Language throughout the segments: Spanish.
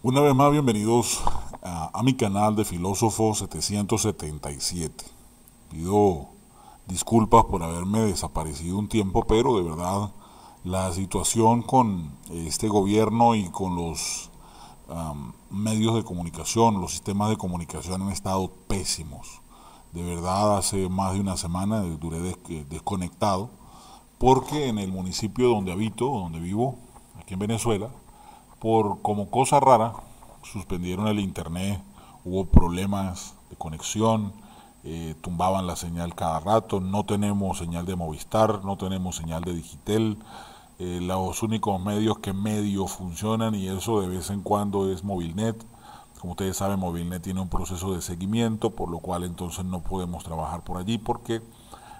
Una vez más, bienvenidos a mi canal de Filósofo 777. Pido disculpas por haberme desaparecido un tiempo, pero de verdad la situación con este gobierno y con los medios de comunicación, los sistemas de comunicación han estado pésimos. De verdad, hace más de una semana duré desconectado porque en el municipio donde habito, donde vivo, aquí en Venezuela, por como cosa rara, suspendieron el internet, hubo problemas de conexión, tumbaban la señal cada rato, no tenemos señal de Movistar, no tenemos señal de Digitel, los únicos medios que medio funcionan y eso de vez en cuando es Movilnet. Como ustedes saben, Movilnet tiene un proceso de seguimiento, por lo cual entonces no podemos trabajar por allí porque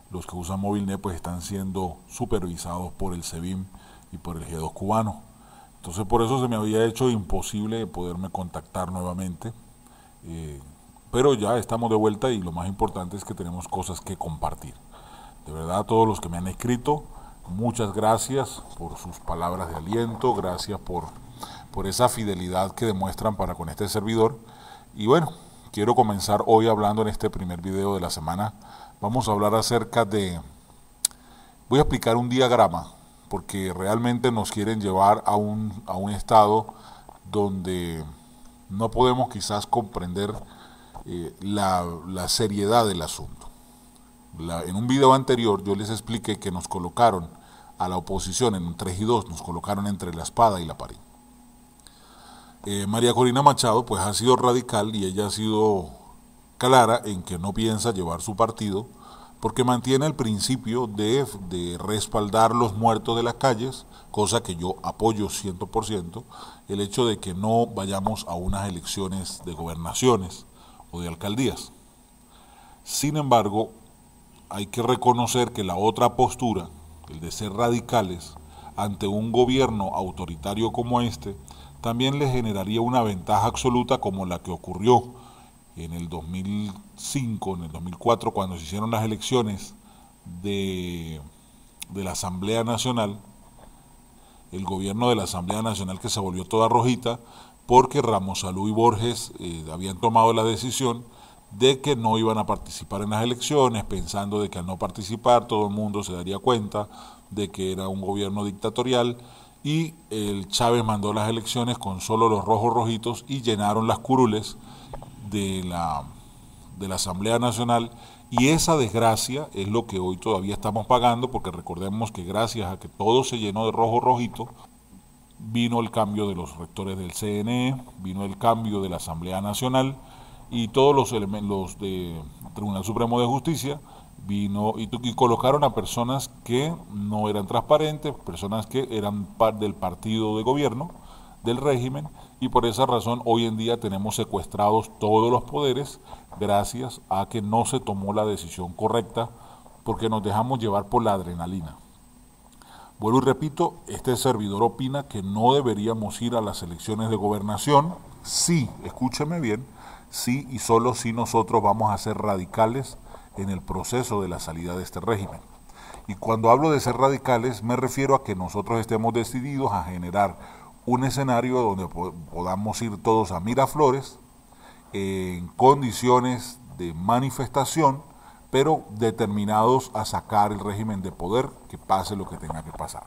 los que usan Movilnet pues están siendo supervisados por el SEBIN y por el G2 cubano. Entonces por eso se me había hecho imposible poderme contactar nuevamente, pero ya estamos de vuelta y lo más importante es que tenemos cosas que compartir. De verdad, a todos los que me han escrito, muchas gracias por sus palabras de aliento, gracias por esa fidelidad que demuestran para con este servidor. Y bueno, quiero comenzar hoy hablando en este primer video de la semana. Vamos a hablar acerca de, voy a explicar un diagrama, porque realmente nos quieren llevar a un estado donde no podemos quizás comprender la seriedad del asunto. En un video anterior yo les expliqué que nos colocaron a la oposición en un 3 y 2, nos colocaron entre la espada y la pared. María Corina Machado pues ha sido radical y ella ha sido clara en que no piensa llevar su partido porque mantiene el principio de respaldar los muertos de las calles, cosa que yo apoyo 100%, el hecho de que no vayamos a unas elecciones de gobernaciones o de alcaldías. Sin embargo, hay que reconocer que la otra postura, el de ser radicales, ante un gobierno autoritario como este, también le generaría una ventaja absoluta como la que ocurrió en el 2005, en el 2004, cuando se hicieron las elecciones de la Asamblea Nacional, el gobierno de la Asamblea Nacional que se volvió toda rojita, porque Ramos Salud y Borges habían tomado la decisión de que no iban a participar en las elecciones, pensando de que al no participar todo el mundo se daría cuenta de que era un gobierno dictatorial, y el Chávez mandó las elecciones con solo los rojos rojitos y llenaron las curules de la Asamblea Nacional, y esa desgracia es lo que hoy todavía estamos pagando, porque recordemos que gracias a que todo se llenó de rojo rojito, vino el cambio de los rectores del CNE, vino el cambio de la Asamblea Nacional y todos los elementos del Tribunal Supremo de Justicia, vino y colocaron a personas que no eran transparentes, personas que eran del partido de gobierno, del régimen, y por esa razón hoy en día tenemos secuestrados todos los poderes gracias a que no se tomó la decisión correcta porque nos dejamos llevar por la adrenalina. Vuelvo y repito, este servidor opina que no deberíamos ir a las elecciones de gobernación. Sí, escúcheme bien, sí y solo si nosotros vamos a ser radicales en el proceso de la salida de este régimen. Y cuando hablo de ser radicales me refiero a que nosotros estemos decididos a generar un escenario donde podamos ir todos a Miraflores en condiciones de manifestación, pero determinados a sacar el régimen de poder, que pase lo que tenga que pasar.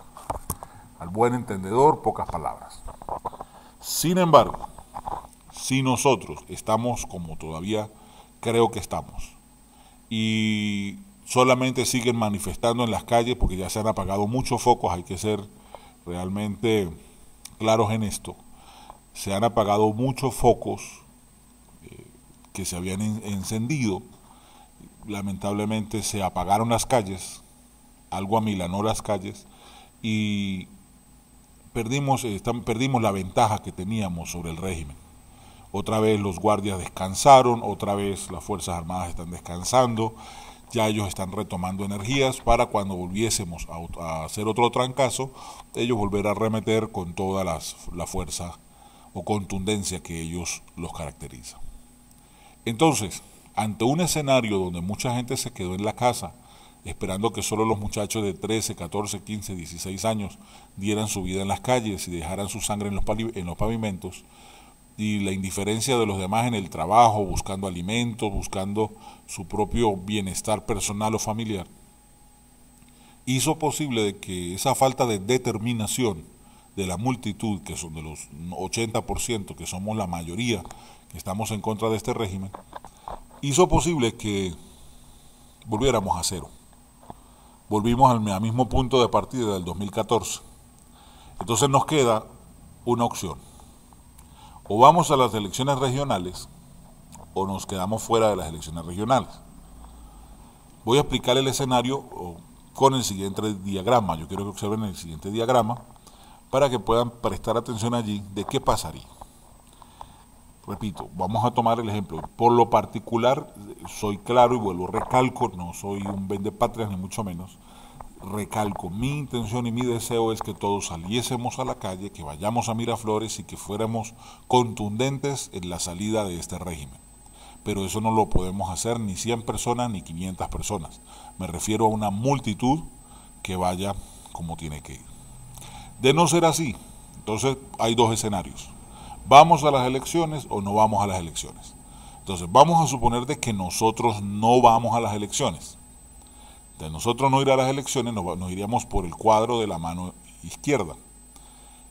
Al buen entendedor, pocas palabras. Sin embargo, si nosotros estamos como todavía creo que estamos, y solamente siguen manifestando en las calles porque ya se han apagado muchos focos, hay que ser realmente claros en esto, se han apagado muchos focos que se habían encendido, lamentablemente se apagaron las calles, algo amilanó las calles y perdimos la ventaja que teníamos sobre el régimen. Otra vez los guardias descansaron, otra vez las Fuerzas Armadas están descansando, ya ellos están retomando energías para cuando volviésemos a hacer otro trancazo, ellos volver a arremeter con toda la fuerza o contundencia que ellos los caracteriza. Entonces, ante un escenario donde mucha gente se quedó en la casa, esperando que solo los muchachos de 13, 14, 15, 16 años dieran su vida en las calles y dejaran su sangre en los pavimentos, y la indiferencia de los demás en el trabajo, buscando alimentos, buscando su propio bienestar personal o familiar, hizo posible de que esa falta de determinación de la multitud, que son de los 80%, que somos la mayoría que estamos en contra de este régimen, hizo posible que volviéramos a cero. Volvimos al mismo punto de partida del 2014. Entonces nos queda una opción. O vamos a las elecciones regionales o nos quedamos fuera de las elecciones regionales. Voy a explicar el escenario con el siguiente diagrama. Yo quiero que observen el siguiente diagrama para que puedan prestar atención allí de qué pasaría. Repito, vamos a tomar el ejemplo. Por lo particular, soy claro y vuelvo, recalco, no soy un vendepatrias ni mucho menos. Recalco, mi intención y mi deseo es que todos saliésemos a la calle, que vayamos a Miraflores y que fuéramos contundentes en la salida de este régimen. Pero eso no lo podemos hacer ni 100 personas ni 500 personas. Me refiero a una multitud que vaya como tiene que ir. De no ser así, entonces hay dos escenarios. ¿Vamos a las elecciones o no vamos a las elecciones? Entonces vamos a suponer de que nosotros no vamos a las elecciones. De nosotros no ir a las elecciones nos iríamos por el cuadro de la mano izquierda.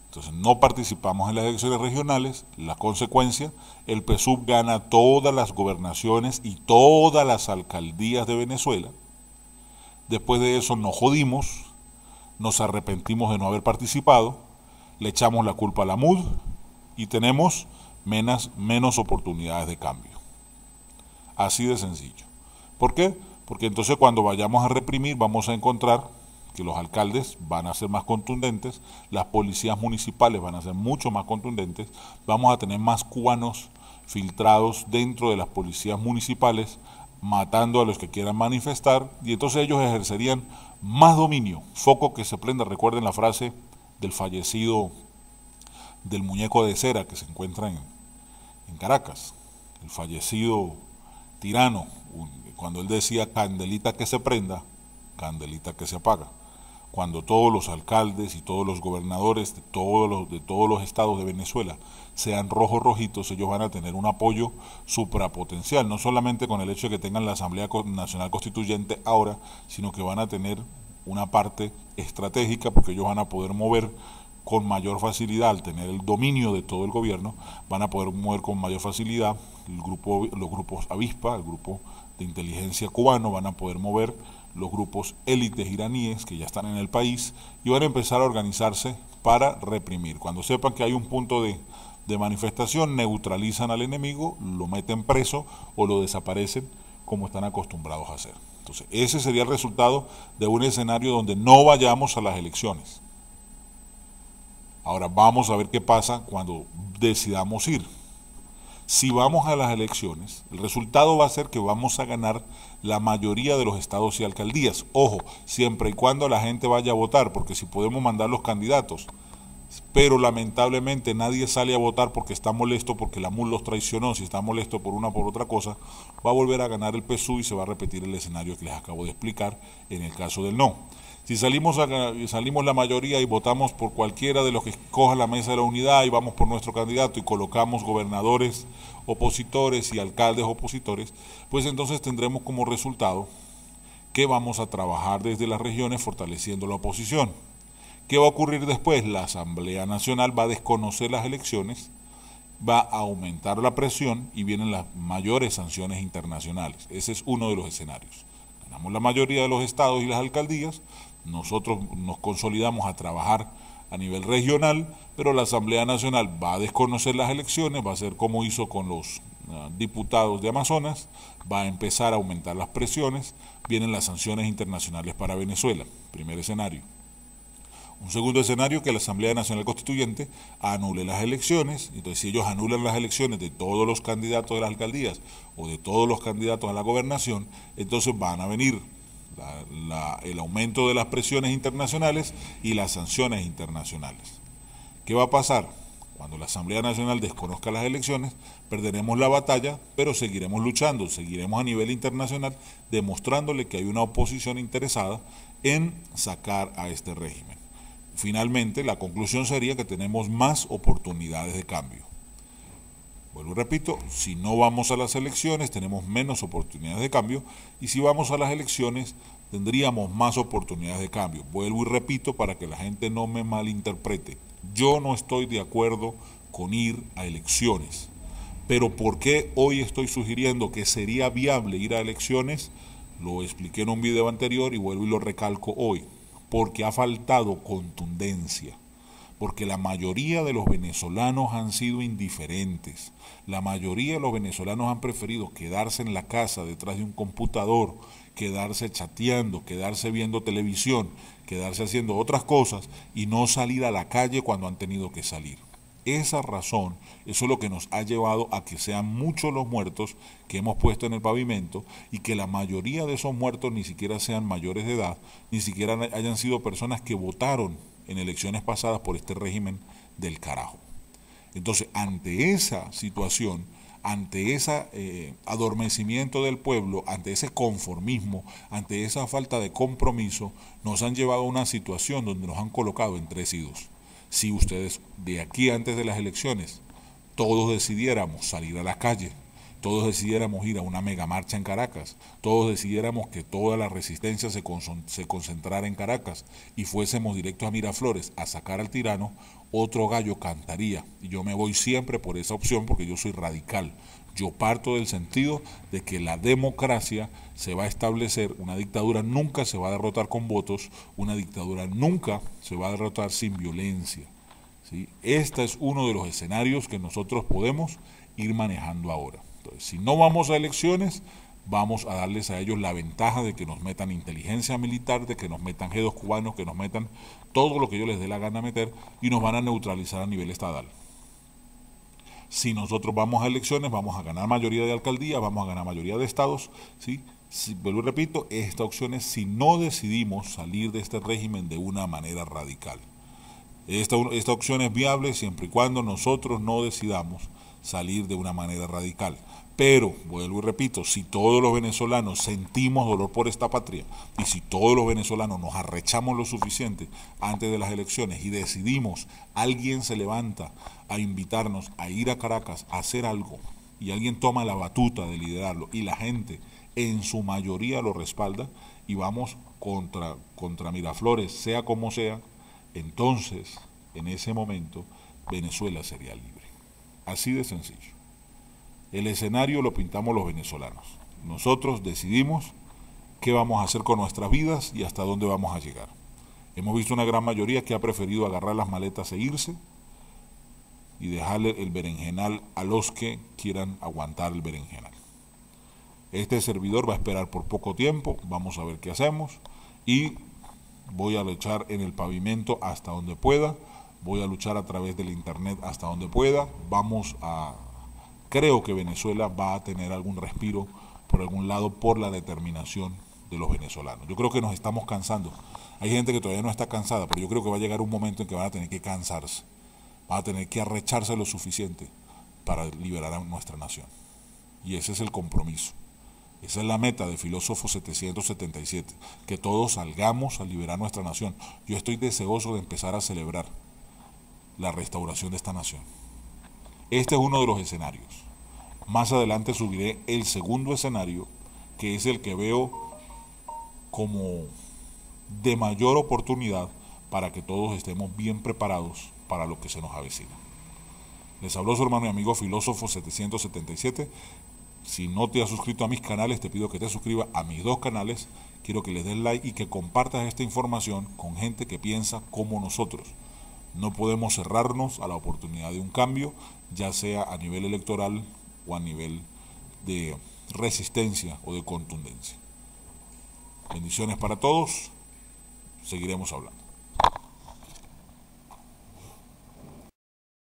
Entonces no participamos en las elecciones regionales. La consecuencia, el PSUV gana todas las gobernaciones y todas las alcaldías de Venezuela. Después de eso nos jodimos, nos arrepentimos de no haber participado, le echamos la culpa a la MUD y tenemos menos oportunidades de cambio. Así de sencillo. ¿Por qué? Porque entonces cuando vayamos a reprimir vamos a encontrar que los alcaldes van a ser más contundentes, las policías municipales van a ser mucho más contundentes, vamos a tener más cubanos filtrados dentro de las policías municipales, matando a los que quieran manifestar, y entonces ellos ejercerían más dominio, foco que se prenda. Recuerden la frase del fallecido, del muñeco de cera que se encuentra en Caracas, el fallecido tirano, cuando él decía candelita que se prenda, candelita que se apaga. Cuando todos los alcaldes y todos los gobernadores de todos los estados de Venezuela sean rojos rojitos, ellos van a tener un apoyo suprapotencial, no solamente con el hecho de que tengan la Asamblea Nacional Constituyente ahora, sino que van a tener una parte estratégica porque ellos van a poder mover con mayor facilidad, al tener el dominio de todo el gobierno, van a poder mover con mayor facilidad los grupos avispa, el grupo de inteligencia cubano, van a poder mover los grupos élites iraníes que ya están en el país y van a empezar a organizarse para reprimir. Cuando sepan que hay un punto de manifestación, neutralizan al enemigo, lo meten preso o lo desaparecen como están acostumbrados a hacer. Entonces, ese sería el resultado de un escenario donde no vayamos a las elecciones. Ahora vamos a ver qué pasa cuando decidamos ir. Si vamos a las elecciones, el resultado va a ser que vamos a ganar la mayoría de los estados y alcaldías. Ojo, siempre y cuando la gente vaya a votar, porque si podemos mandar los candidatos, pero lamentablemente nadie sale a votar porque está molesto, porque la MUL los traicionó, si está molesto por una o por otra cosa, va a volver a ganar el PSUV y se va a repetir el escenario que les acabo de explicar en el caso del no. Si salimos la mayoría y votamos por cualquiera de los que coja la mesa de la unidad y vamos por nuestro candidato y colocamos gobernadores opositores y alcaldes opositores, pues entonces tendremos como resultado que vamos a trabajar desde las regiones fortaleciendo la oposición. ¿Qué va a ocurrir después? La Asamblea Nacional va a desconocer las elecciones, va a aumentar la presión y vienen las mayores sanciones internacionales. Ese es uno de los escenarios. Ganamos la mayoría de los estados y las alcaldías, nosotros nos consolidamos a trabajar a nivel regional, pero la Asamblea Nacional va a desconocer las elecciones, va a ser como hizo con los diputados de Amazonas, va a empezar a aumentar las presiones, vienen las sanciones internacionales para Venezuela, primer escenario. Un segundo escenario, que la Asamblea Nacional Constituyente anule las elecciones. Entonces, si ellos anulan las elecciones de todos los candidatos de las alcaldías o de todos los candidatos a la gobernación, entonces van a venir el aumento de las presiones internacionales y las sanciones internacionales. ¿Qué va a pasar? Cuando la Asamblea Nacional desconozca las elecciones, perderemos la batalla, pero seguiremos luchando, seguiremos a nivel internacional demostrándole que hay una oposición interesada en sacar a este régimen. Finalmente, la conclusión sería que tenemos más oportunidades de cambio. Vuelvo y repito, si no vamos a las elecciones tenemos menos oportunidades de cambio y si vamos a las elecciones tendríamos más oportunidades de cambio. Vuelvo y repito para que la gente no me malinterprete. Yo no estoy de acuerdo con ir a elecciones. Pero ¿por qué hoy estoy sugiriendo que sería viable ir a elecciones? Lo expliqué en un video anterior y vuelvo y lo recalco hoy. Porque ha faltado contundencia. Porque la mayoría de los venezolanos han sido indiferentes. La mayoría de los venezolanos han preferido quedarse en la casa detrás de un computador, quedarse chateando, quedarse viendo televisión, quedarse haciendo otras cosas y no salir a la calle cuando han tenido que salir. Esa razón, eso es lo que nos ha llevado a que sean muchos los muertos que hemos puesto en el pavimento y que la mayoría de esos muertos ni siquiera sean mayores de edad, ni siquiera hayan sido personas que votaron en elecciones pasadas por este régimen del carajo. Entonces, ante esa situación, ante ese adormecimiento del pueblo, ante ese conformismo, ante esa falta de compromiso, nos han llevado a una situación donde nos han colocado en 3 y 2. Si ustedes de aquí antes de las elecciones todos decidiéramos salir a las calles, todos decidiéramos ir a una mega marcha en Caracas, todos decidiéramos que toda la resistencia se concentrara en Caracas y fuésemos directos a Miraflores a sacar al tirano, otro gallo cantaría. Y yo me voy siempre por esa opción porque yo soy radical. Yo parto del sentido de que la democracia se va a establecer, una dictadura nunca se va a derrotar con votos, una dictadura nunca se va a derrotar sin violencia. ¿Sí? Este es uno de los escenarios que nosotros podemos ir manejando ahora. Entonces, si no vamos a elecciones, vamos a darles a ellos la ventaja de que nos metan inteligencia militar, de que nos metan G2 cubanos, que nos metan todo lo que yo les dé la gana meter y nos van a neutralizar a nivel estatal. Si nosotros vamos a elecciones, vamos a ganar mayoría de alcaldías, vamos a ganar mayoría de estados, ¿sí? Vuelvo y repito, esta opción es si no decidimos salir de este régimen de una manera radical. Esta opción es viable siempre y cuando nosotros no decidamos salir de una manera radical. Pero, vuelvo y repito, si todos los venezolanos sentimos dolor por esta patria y si todos los venezolanos nos arrechamos lo suficiente antes de las elecciones y decidimos, alguien se levanta a invitarnos a ir a Caracas a hacer algo y alguien toma la batuta de liderarlo y la gente en su mayoría lo respalda y vamos contra Miraflores, sea como sea, entonces, en ese momento, Venezuela sería libre. Así de sencillo. El escenario lo pintamos los venezolanos. Nosotros decidimos qué vamos a hacer con nuestras vidas y hasta dónde vamos a llegar. Hemos visto una gran mayoría que ha preferido agarrar las maletas e irse y dejarle el berenjenal a los que quieran aguantar el berenjenal. Este servidor va a esperar por poco tiempo, vamos a ver qué hacemos y voy a luchar en el pavimento hasta donde pueda, voy a luchar a través del internet hasta donde pueda, creo que Venezuela va a tener algún respiro por algún lado por la determinación de los venezolanos. Yo creo que nos estamos cansando. Hay gente que todavía no está cansada, pero yo creo que va a llegar un momento en que van a tener que cansarse, van a tener que arrecharse lo suficiente para liberar a nuestra nación. Y ese es el compromiso. Esa es la meta de Filósofo 777, que todos salgamos a liberar nuestra nación. Yo estoy deseoso de empezar a celebrar la restauración de esta nación. Este es uno de los escenarios. Más adelante subiré el segundo escenario, que es el que veo como de mayor oportunidad para que todos estemos bien preparados para lo que se nos avecina. Les habló su hermano y amigo Filósofo 777. Si no te has suscrito a mis canales, te pido que te suscribas a mis 2 canales. Quiero que les des like y que compartas esta información con gente que piensa como nosotros. No podemos cerrarnos a la oportunidad de un cambio, ya sea a nivel electoral o a nivel de resistencia o de contundencia. Bendiciones para todos, seguiremos hablando.